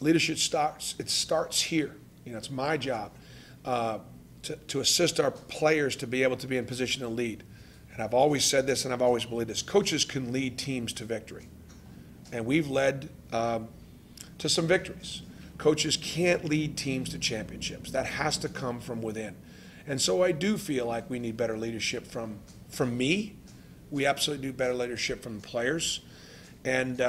Leadership starts here. You know, it's my job to assist our players to be able to be in position to lead. And I've always said this, and I've always believed this: coaches can lead teams to victory, and we've led to some victories. Coaches can't lead teams to championships. That has to come from within. And so I do feel like we need better leadership from me. We absolutely need better leadership from the players. And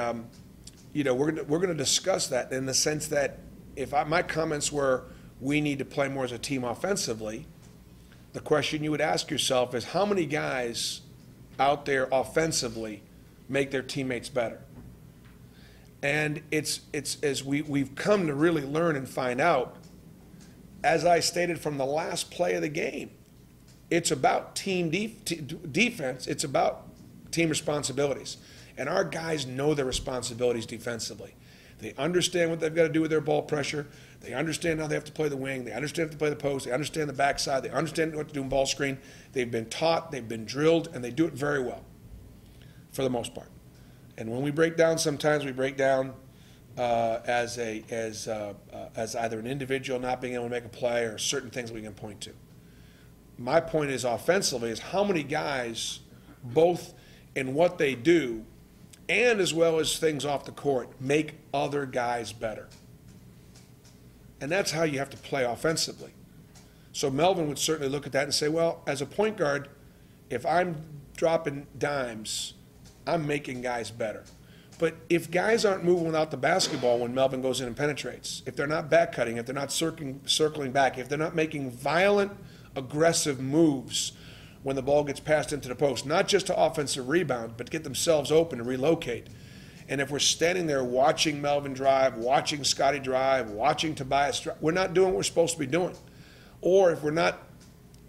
you know, we're going to discuss that in the sense that if my comments were we need to play more as a team offensively, the question you would ask yourself is how many guys out there offensively make their teammates better? And it's as we've come to really learn and find out, as I stated from the last play of the game, it's about team defense. It's about team responsibilities. And our guys know their responsibilities defensively. They understand what they've got to do with their ball pressure. They understand how they have to play the wing. They understand how to play the post. They understand the backside. They understand what to do in ball screen. They've been taught, they've been drilled, and they do it very well for the most part. And when we break down, sometimes we break down as either an individual not being able to make a play or certain things we can point to. My point is offensively is how many guys, both in what they do and as well as things off the court, make other guys better. And that's how you have to play offensively. So Melvin would certainly look at that and say, well, as a point guard, if I'm dropping dimes, I'm making guys better. But if guys aren't moving without the basketball when Melvin goes in and penetrates, if they're not back cutting, if they're not circling back, if they're not making violent, aggressive moves when the ball gets passed into the post, not just to offensive rebound, but to get themselves open and relocate. And if we're standing there watching Melvin drive, watching Scotty drive, watching Tobias drive, we're not doing what we're supposed to be doing. Or if we're not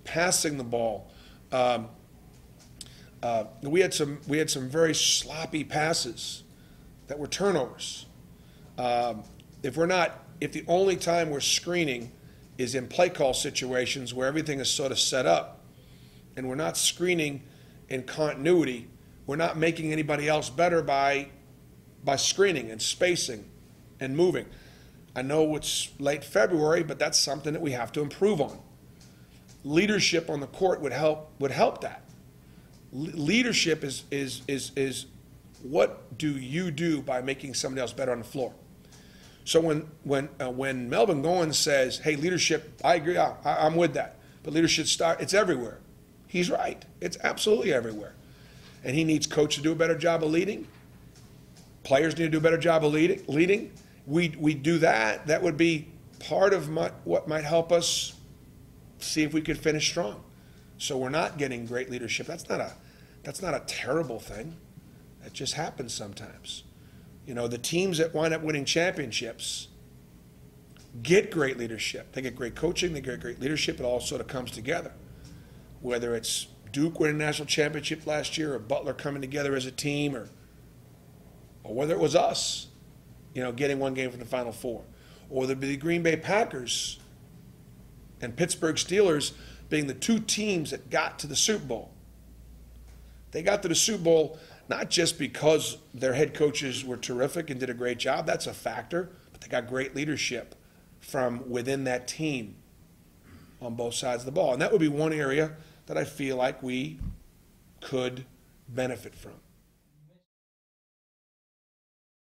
passing the ball, we had some very sloppy passes that were turnovers. If the only time we're screening is in play call situations where everything is sort of set up, and we're not screening in continuity, we're not making anybody else better by screening and spacing and moving. I know it's late February, but that's something that we have to improve on. Leadership on the court would help that. Leadership is what do you do by making somebody else better on the floor. So when Melvin Goins says, hey, leadership, I agree, I'm with that, but leadership it's everywhere. He's right. It's absolutely everywhere. And he needs coach to do a better job of leading. Players need to do a better job of leading. We do that. That would be part of what might help us see if we could finish strong. So we're not getting great leadership. That's not a terrible thing. That just happens sometimes. You know, the teams that wind up winning championships get great leadership. They get great coaching. They get great leadership. It all sort of comes together. Whether it's Duke winning a national championship last year, or Butler coming together as a team, or whether it was us, you know, getting one game from the Final Four, or whether it be the Green Bay Packers and Pittsburgh Steelers being the two teams that got to the Super Bowl. They got to the Super Bowl not just because their head coaches were terrific and did a great job, that's a factor, but they got great leadership from within that team on both sides of the ball. And that would be one area that I feel like we could benefit from.